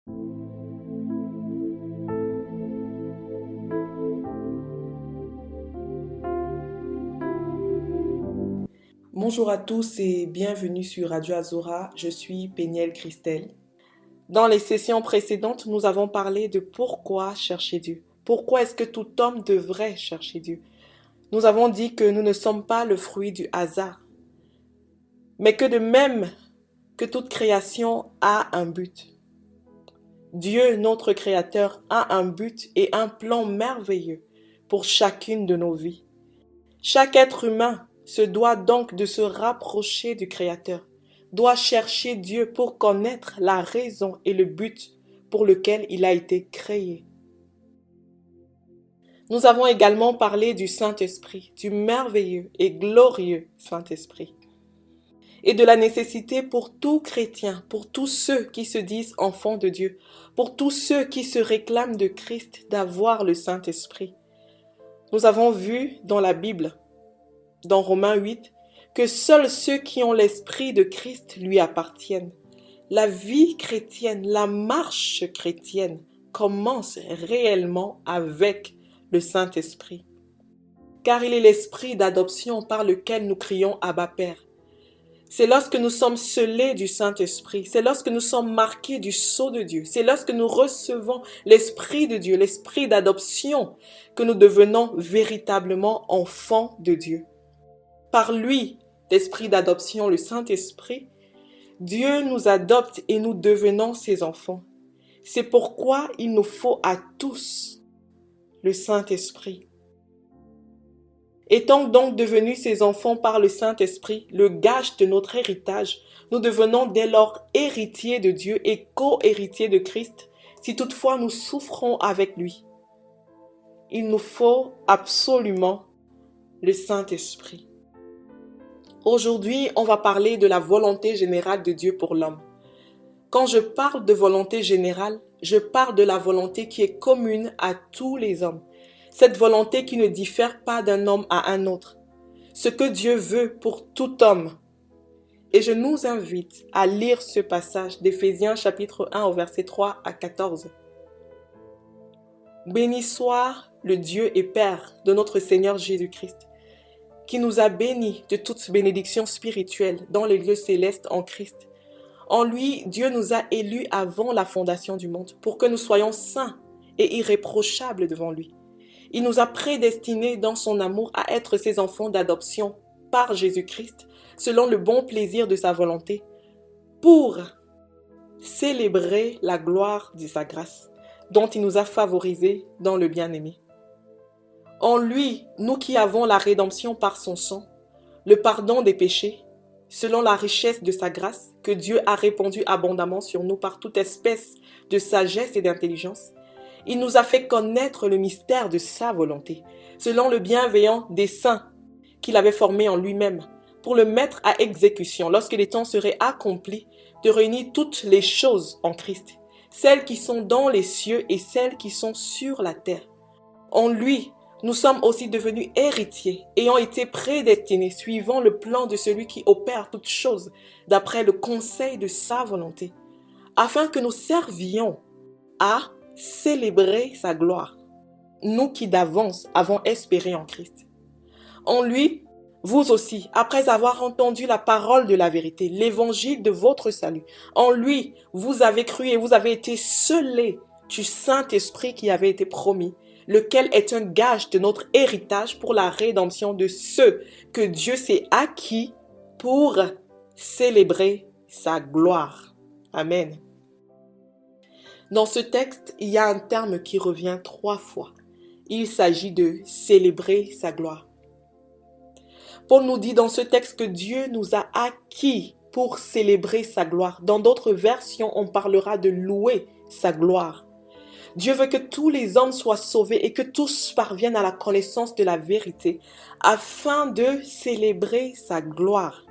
Bonjour à tous et bienvenue sur Radio Azora, je suis Péniel Christelle. Dans les sessions précédentes, nous avons parlé de pourquoi chercher Dieu. Pourquoi est-ce que tout homme devrait chercher Dieu? Nous avons dit que nous ne sommes pas le fruit du hasard, mais que de même que toute création a un but. Dieu, notre Créateur, a un but et un plan merveilleux pour chacune de nos vies. Chaque être humain se doit donc de se rapprocher du Créateur, doit chercher Dieu pour connaître la raison et le but pour lequel il a été créé. Nous avons également parlé du Saint-Esprit, du merveilleux et glorieux Saint-Esprit, et de la nécessité pour tout chrétien, pour tous ceux qui se disent enfants de Dieu, pour tous ceux qui se réclament de Christ d'avoir le Saint-Esprit. Nous avons vu dans la Bible, dans Romains 8, que seuls ceux qui ont l'Esprit de Christ lui appartiennent. La vie chrétienne, la marche chrétienne commence réellement avec le Saint-Esprit. Car il est l'Esprit d'adoption par lequel nous crions Abba Père. C'est lorsque nous sommes scellés du Saint-Esprit, c'est lorsque nous sommes marqués du sceau de Dieu, c'est lorsque nous recevons l'Esprit de Dieu, l'Esprit d'adoption, que nous devenons véritablement enfants de Dieu. Par lui, l'Esprit d'adoption, le Saint-Esprit, Dieu nous adopte et nous devenons ses enfants. C'est pourquoi il nous faut à tous le Saint-Esprit. Étant donc devenus ses enfants par le Saint-Esprit, le gage de notre héritage, nous devenons dès lors héritiers de Dieu et co-héritiers de Christ, si toutefois nous souffrons avec lui. Il nous faut absolument le Saint-Esprit. Aujourd'hui, on va parler de la volonté générale de Dieu pour l'homme. Quand je parle de volonté générale, je parle de la volonté qui est commune à tous les hommes. Cette volonté qui ne diffère pas d'un homme à un autre. Ce que Dieu veut pour tout homme. Et je nous invite à lire ce passage d'Éphésiens chapitre 1 au verset 3 à 14. Béni soit le Dieu et Père de notre Seigneur Jésus-Christ, qui nous a bénis de toute bénédiction spirituelle dans les lieux célestes en Christ. En lui, Dieu nous a élus avant la fondation du monde pour que nous soyons saints et irréprochables devant lui. Il nous a prédestinés dans son amour à être ses enfants d'adoption par Jésus-Christ, selon le bon plaisir de sa volonté, pour célébrer la gloire de sa grâce, dont il nous a favorisés dans le bien-aimé. En lui, nous qui avons la rédemption par son sang, le pardon des péchés, selon la richesse de sa grâce, que Dieu a répandue abondamment sur nous par toute espèce de sagesse et d'intelligence, il nous a fait connaître le mystère de sa volonté, selon le bienveillant dessein qu'il avait formé en lui-même, pour le mettre à exécution lorsque les temps seraient accomplis, de réunir toutes les choses en Christ, celles qui sont dans les cieux et celles qui sont sur la terre. En lui, nous sommes aussi devenus héritiers, ayant été prédestinés, suivant le plan de celui qui opère toutes choses, d'après le conseil de sa volonté, afin que nous servions à célébrer sa gloire, nous qui d'avance avons espéré en Christ. En lui, vous aussi, après avoir entendu la parole de la vérité, l'évangile de votre salut, en lui, vous avez cru et vous avez été scellés du Saint-Esprit qui avait été promis, lequel est un gage de notre héritage pour la rédemption de ceux que Dieu s'est acquis pour célébrer sa gloire. Amen. Dans ce texte, il y a un terme qui revient 3 fois. Il s'agit de célébrer sa gloire. Paul nous dit dans ce texte que Dieu nous a acquis pour célébrer sa gloire. Dans d'autres versions, on parlera de louer sa gloire. Dieu veut que tous les hommes soient sauvés et que tous parviennent à la connaissance de la vérité afin de célébrer sa gloire.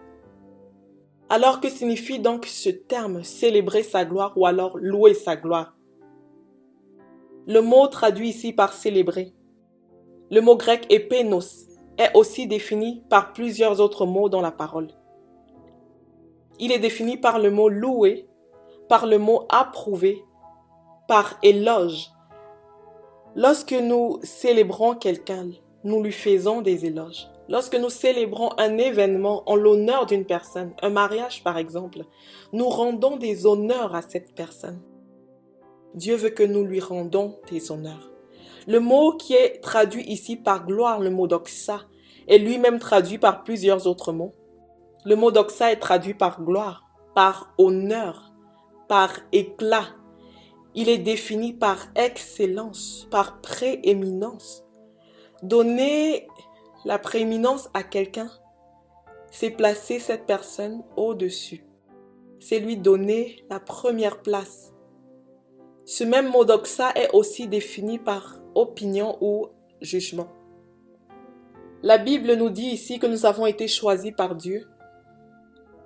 Alors que signifie donc ce terme, célébrer sa gloire ou alors louer sa gloire? Le mot traduit ici par célébrer. Le mot grec épénos est aussi défini par plusieurs autres mots dans la parole. Il est défini par le mot louer, par le mot approuver par éloge. Lorsque nous célébrons quelqu'un, nous lui faisons des éloges. Lorsque nous célébrons un événement en l'honneur d'une personne, un mariage par exemple, nous rendons des honneurs à cette personne. Dieu veut que nous lui rendons des honneurs. Le mot qui est traduit ici par gloire, le mot doxa, est lui-même traduit par plusieurs autres mots. Le mot doxa est traduit par gloire, par honneur, par éclat. Il est défini par excellence, par prééminence. Donner la prééminence à quelqu'un, c'est placer cette personne au-dessus. C'est lui donner la première place. Ce même mot doxa est aussi défini par opinion ou jugement. La Bible nous dit ici que nous avons été choisis par Dieu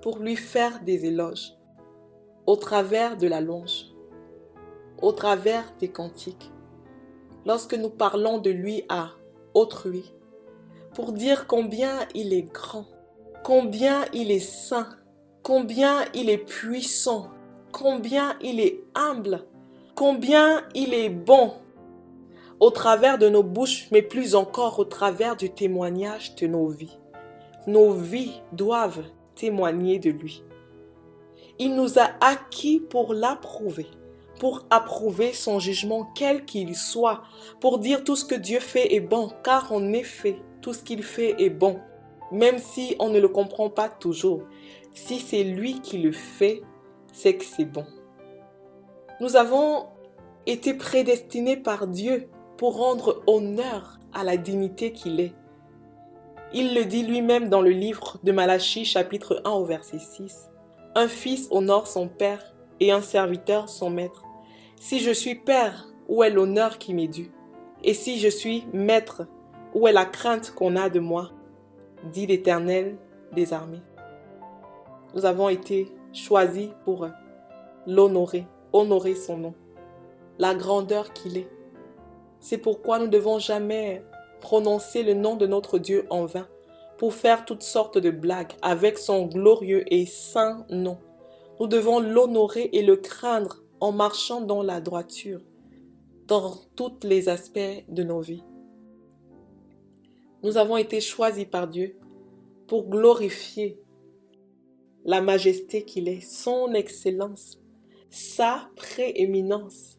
pour lui faire des éloges au travers de la louange, au travers des cantiques, lorsque nous parlons de lui à autrui, pour dire combien il est grand, combien il est saint, combien il est puissant, combien il est humble, combien il est bon, au travers de nos bouches, mais plus encore au travers du témoignage de nos vies. Nos vies doivent témoigner de lui. Il nous a acquis pour l'approuver, pour approuver son jugement quel qu'il soit, pour dire tout ce que Dieu fait est bon, car en effet, tout ce qu'il fait est bon, même si on ne le comprend pas toujours. Si c'est lui qui le fait, c'est que c'est bon. Nous avons été prédestinés par Dieu pour rendre honneur à la dignité qu'il est. Il le dit lui-même dans le livre de Malachie, chapitre 1 au verset 6. Un fils honore son père et un serviteur son maître. Si je suis père, où est l'honneur qui m'est dû? Et si je suis maître, où est la crainte qu'on a de moi? Dit l'Éternel des armées. Nous avons été choisis pour l'honorer, honorer son nom, la grandeur qu'il est. C'est pourquoi nous ne devons jamais prononcer le nom de notre Dieu en vain pour faire toutes sortes de blagues avec son glorieux et saint nom. Nous devons l'honorer et le craindre en marchant dans la droiture, dans tous les aspects de nos vies. Nous avons été choisis par Dieu pour glorifier la majesté qu'il est, son excellence, sa prééminence,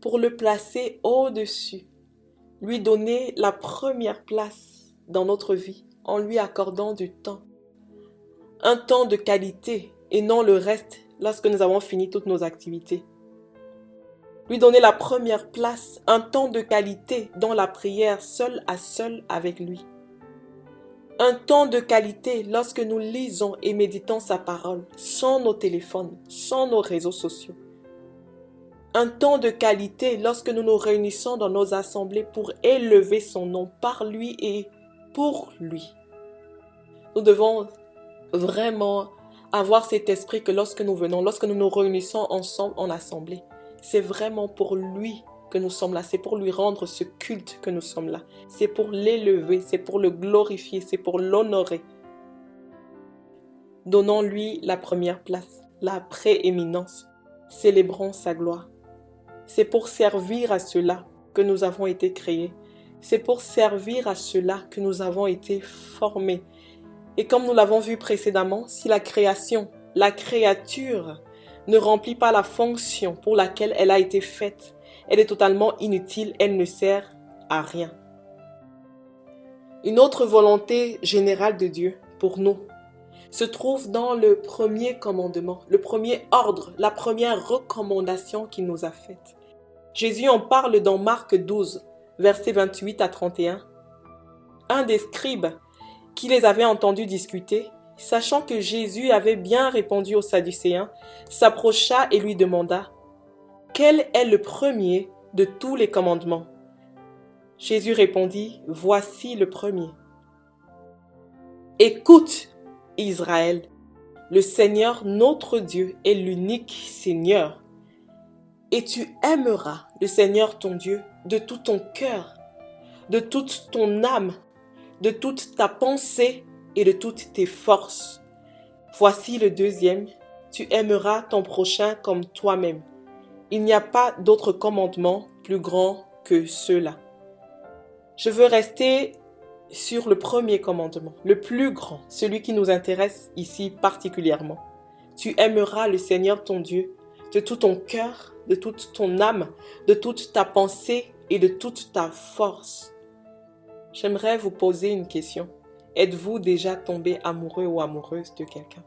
pour le placer au-dessus, lui donner la première place dans notre vie en lui accordant du temps. Un temps de qualité et non le reste lorsque nous avons fini toutes nos activités. Lui donner la première place, un temps de qualité dans la prière seul à seul avec lui. Un temps de qualité lorsque nous lisons et méditons sa parole, sans nos téléphones, sans nos réseaux sociaux. Un temps de qualité lorsque nous nous réunissons dans nos assemblées pour élever son nom par lui et pour lui. Nous devons vraiment avoir cet esprit que lorsque nous venons, lorsque nous nous réunissons ensemble en assemblée, c'est vraiment pour lui que nous sommes là, c'est pour lui rendre ce culte que nous sommes là, c'est pour l'élever, c'est pour le glorifier, c'est pour l'honorer. Donnons-lui la première place, la prééminence, célébrons sa gloire. C'est pour servir à cela que nous avons été créés, c'est pour servir à cela que nous avons été formés. Et comme nous l'avons vu précédemment, si la création, la créature ne remplit pas la fonction pour laquelle elle a été faite, elle est totalement inutile, elle ne sert à rien. Une autre volonté générale de Dieu pour nous se trouve dans le premier commandement, le premier ordre, la première recommandation qu'il nous a faite. Jésus en parle dans Marc 12, versets 28 à 31. Un des scribes qui les avait entendus discuter, sachant que Jésus avait bien répondu aux Sadducéens, s'approcha et lui demanda « Quel est le premier de tous les commandements ?» Jésus répondit « Voici le premier. Écoute, Israël, le Seigneur notre Dieu est l'unique Seigneur. Et tu aimeras le Seigneur ton Dieu de tout ton cœur, de toute ton âme, de toute ta pensée et de toutes tes forces. Voici le deuxième, tu aimeras ton prochain comme toi-même. Il n'y a pas d'autre commandement plus grand que ceux-là. Je veux rester sur le premier commandement, le plus grand, celui qui nous intéresse ici particulièrement. Tu aimeras le Seigneur ton Dieu de tout ton cœur, de toute ton âme, de toute ta pensée et de toute ta force. J'aimerais vous poser une question. Êtes-vous déjà tombé amoureux ou amoureuse de quelqu'un?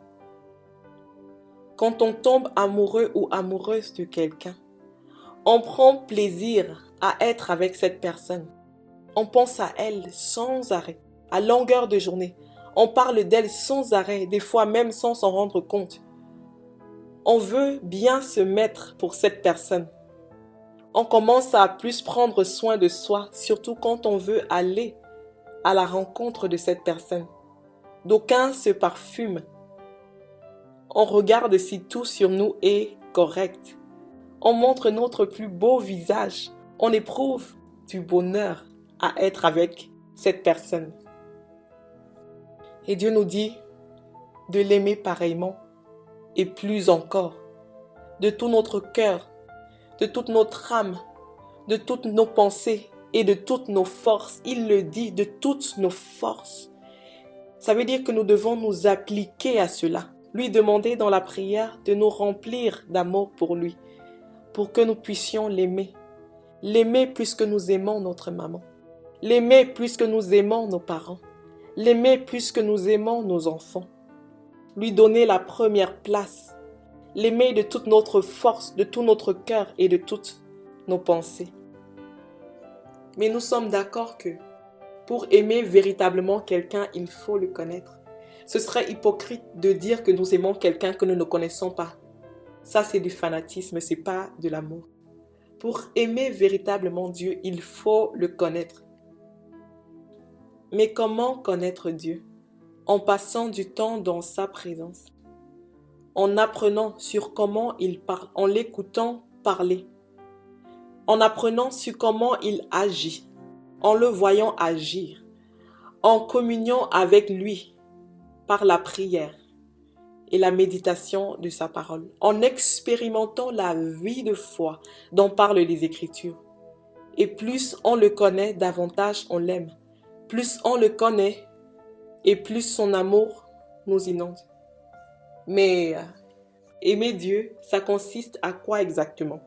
Quand on tombe amoureux ou amoureuse de quelqu'un, on prend plaisir à être avec cette personne. On pense à elle sans arrêt, à longueur de journée. On parle d'elle sans arrêt, des fois même sans s'en rendre compte. On veut bien se mettre pour cette personne. On commence à plus prendre soin de soi, surtout quand on veut aller à la rencontre de cette personne. D'aucuns se parfument. On regarde si tout sur nous est correct. On montre notre plus beau visage. On éprouve du bonheur à être avec cette personne. Et Dieu nous dit de l'aimer pareillement et plus encore, de tout notre cœur, de toute notre âme, de toutes nos pensées et de toutes nos forces. Il le dit, de toutes nos forces. Ça veut dire que nous devons nous appliquer à cela, lui demander dans la prière de nous remplir d'amour pour lui, pour que nous puissions l'aimer. L'aimer plus que nous aimons notre maman. L'aimer plus que nous aimons nos parents. L'aimer plus que nous aimons nos enfants. Lui donner la première place. L'aimer de toute notre force, de tout notre cœur et de toutes nos pensées. Mais nous sommes d'accord que pour aimer véritablement quelqu'un, il faut le connaître. Ce serait hypocrite de dire que nous aimons quelqu'un que nous ne connaissons pas. Ça, c'est du fanatisme, c'est pas de l'amour. Pour aimer véritablement Dieu, il faut le connaître. Mais comment connaître Dieu? En passant du temps dans sa présence, en apprenant sur comment il parle, en l'écoutant parler, en apprenant sur comment il agit, en le voyant agir, en communion avec lui par la prière et la méditation de sa parole, en expérimentant la vie de foi dont parlent les Écritures. Et plus on le connaît, davantage on l'aime. Plus on le connaît et plus son amour nous inonde. Mais aimer Dieu, ça consiste à quoi exactement?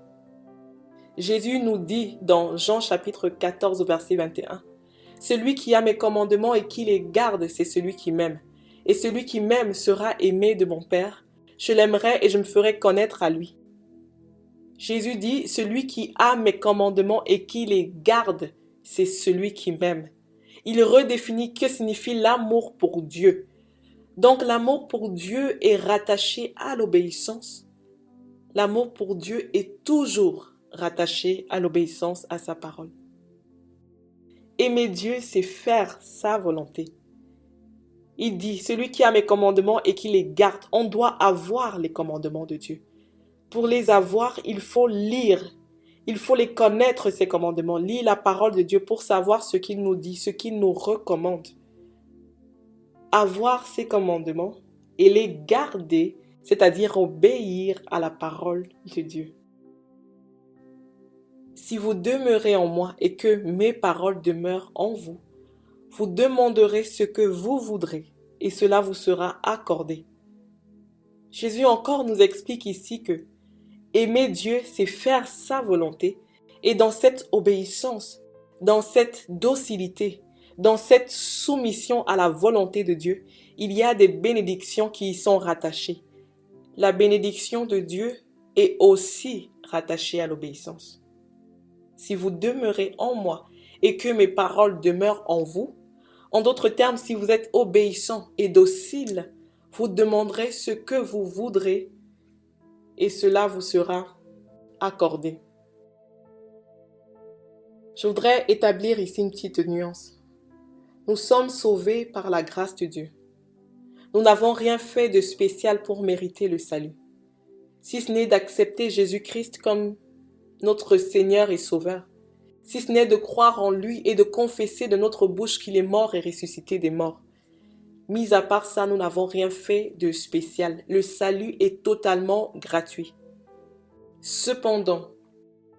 Jésus nous dit dans Jean chapitre 14 verset 21, « Celui qui a mes commandements et qui les garde, c'est celui qui m'aime. Et celui qui m'aime sera aimé de mon Père. Je l'aimerai et je me ferai connaître à lui. » Jésus dit, « Celui qui a mes commandements et qui les garde, c'est celui qui m'aime. » Il redéfinit que signifie l'amour pour Dieu. Donc l'amour pour Dieu est rattaché à l'obéissance. L'amour pour Dieu est toujours rattaché à l'obéissance à sa parole. Aimer Dieu, c'est faire sa volonté. Il dit, celui qui a mes commandements et qui les garde, on doit avoir les commandements de Dieu. Pour les avoir, il faut lire. Il faut les connaître, ces commandements. Lire la parole de Dieu pour savoir ce qu'il nous dit, ce qu'il nous recommande. Avoir ces commandements et les garder, c'est-à-dire obéir à la parole de Dieu. Si vous demeurez en moi et que mes paroles demeurent en vous, vous demanderez ce que vous voudrez et cela vous sera accordé. Jésus encore nous explique ici que aimer Dieu, c'est faire sa volonté et dans cette obéissance, dans cette docilité, dans cette soumission à la volonté de Dieu, il y a des bénédictions qui y sont rattachées. La bénédiction de Dieu est aussi rattachée à l'obéissance. Si vous demeurez en moi et que mes paroles demeurent en vous, en d'autres termes, si vous êtes obéissant et docile, vous demanderez ce que vous voudrez et cela vous sera accordé. Je voudrais établir ici une petite nuance. Nous sommes sauvés par la grâce de Dieu. Nous n'avons rien fait de spécial pour mériter le salut, si ce n'est d'accepter Jésus-Christ comme notre Seigneur et Sauveur, si ce n'est de croire en lui et de confesser de notre bouche qu'il est mort et ressuscité des morts. Mis à part ça, nous n'avons rien fait de spécial. Le salut est totalement gratuit. Cependant,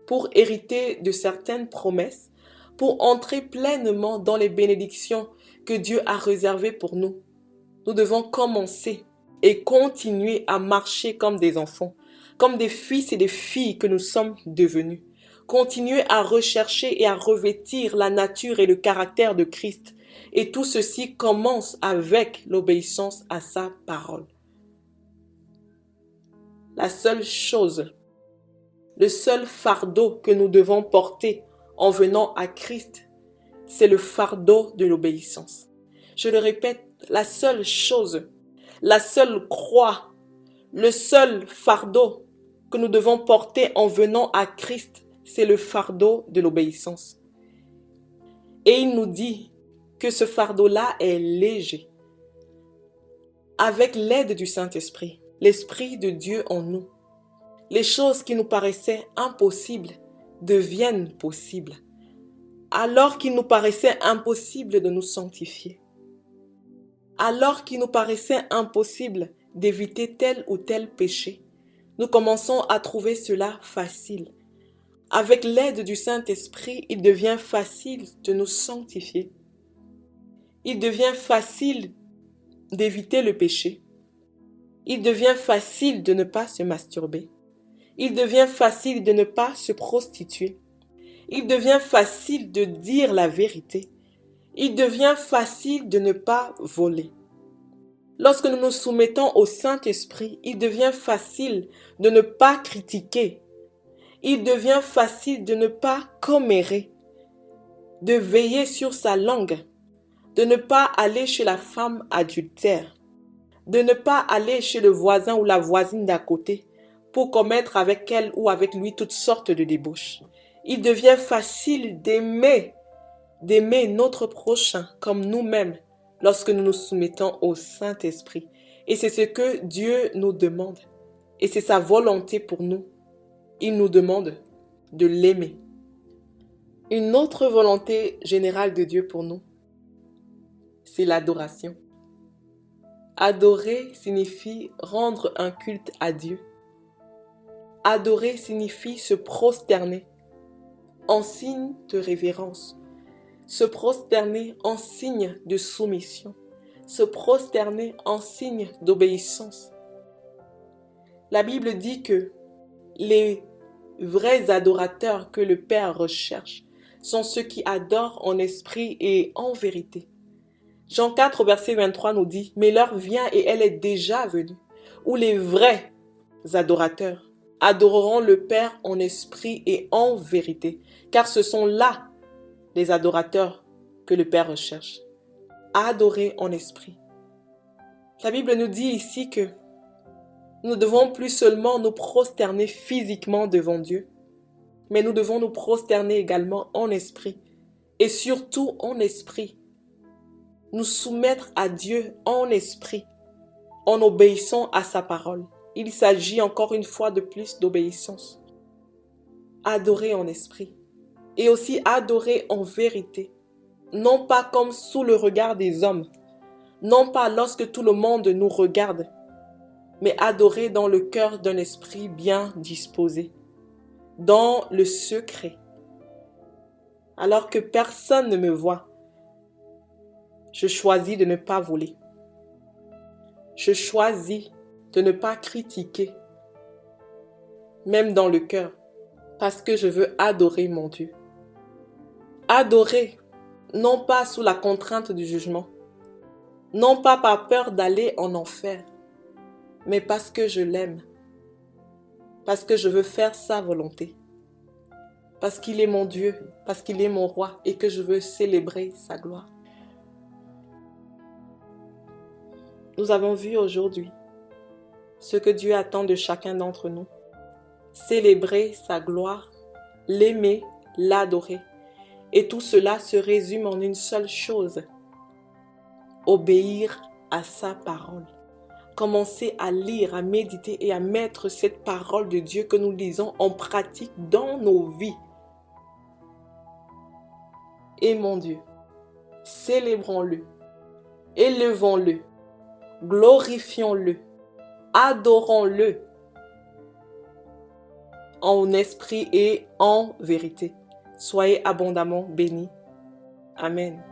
pour hériter de certaines promesses, pour entrer pleinement dans les bénédictions que Dieu a réservées pour nous, nous devons commencer et continuer à marcher comme des enfants, comme des fils et des filles que nous sommes devenus. Continuer à rechercher et à revêtir la nature et le caractère de Christ. Et tout ceci commence avec l'obéissance à sa parole. La seule chose, le seul fardeau que nous devons porter en venant à Christ, c'est le fardeau de l'obéissance. Je le répète, la seule chose, la seule croix, le seul fardeau que nous devons porter en venant à Christ, c'est le fardeau de l'obéissance. Et il nous dit que ce fardeau-là est léger. Avec l'aide du Saint-Esprit, l'Esprit de Dieu en nous, les choses qui nous paraissaient impossibles deviennent possibles, alors qu'il nous paraissait impossible de nous sanctifier, alors qu'il nous paraissait impossible d'éviter tel ou tel péché. Nous commençons à trouver cela facile. Avec l'aide du Saint-Esprit, il devient facile de nous sanctifier. Il devient facile d'éviter le péché. Il devient facile de ne pas se masturber. Il devient facile de ne pas se prostituer. Il devient facile de dire la vérité. Il devient facile de ne pas voler. Lorsque nous nous soumettons au Saint-Esprit, il devient facile de ne pas critiquer. Il devient facile de ne pas commérer, de veiller sur sa langue, de ne pas aller chez la femme adultère, de ne pas aller chez le voisin ou la voisine d'à côté pour commettre avec elle ou avec lui toutes sortes de débauches. Il devient facile d'aimer notre prochain comme nous-mêmes lorsque nous nous soumettons au Saint-Esprit. Et c'est ce que Dieu nous demande. Et c'est sa volonté pour nous. Il nous demande de l'aimer. Une autre volonté générale de Dieu pour nous, c'est l'adoration. Adorer signifie rendre un culte à Dieu. Adorer signifie se prosterner en signe de révérence, se prosterner en signe de soumission, se prosterner en signe d'obéissance. La Bible dit que les vrais adorateurs que le Père recherche sont ceux qui adorent en esprit et en vérité. Jean 4, verset 23 nous dit « Mais l'heure vient et elle est déjà venue, où les vrais adorateurs adoreront le Père en esprit et en vérité, car ce sont là les adorateurs que le Père recherche. » Adorer en esprit. La Bible nous dit ici que nous ne devons plus seulement nous prosterner physiquement devant Dieu, mais nous devons nous prosterner également en esprit, et surtout en esprit. Nous soumettre à Dieu en esprit, en obéissant à sa parole. Il s'agit encore une fois de plus d'obéissance. Adorer en esprit, et aussi adorer en vérité, non pas comme sous le regard des hommes, non pas lorsque tout le monde nous regarde, mais adorer dans le cœur d'un esprit bien disposé, dans le secret. Alors que personne ne me voit, je choisis de ne pas voler. Je choisis de ne pas critiquer, même dans le cœur, parce que je veux adorer mon Dieu. Adorer, non pas sous la contrainte du jugement, non pas par peur d'aller en enfer, mais parce que je l'aime, parce que je veux faire sa volonté, parce qu'il est mon Dieu, parce qu'il est mon roi et que je veux célébrer sa gloire. Nous avons vu aujourd'hui ce que Dieu attend de chacun d'entre nous. Célébrer sa gloire, l'aimer, l'adorer. Et tout cela se résume en une seule chose. Obéir à sa parole. Commencer à lire, à méditer et à mettre cette parole de Dieu que nous lisons en pratique dans nos vies. Aimons Dieu. Célébrons-le. Élevons-le. Glorifions-le. Adorons-le. en esprit et en vérité. Soyez abondamment bénis. Amen.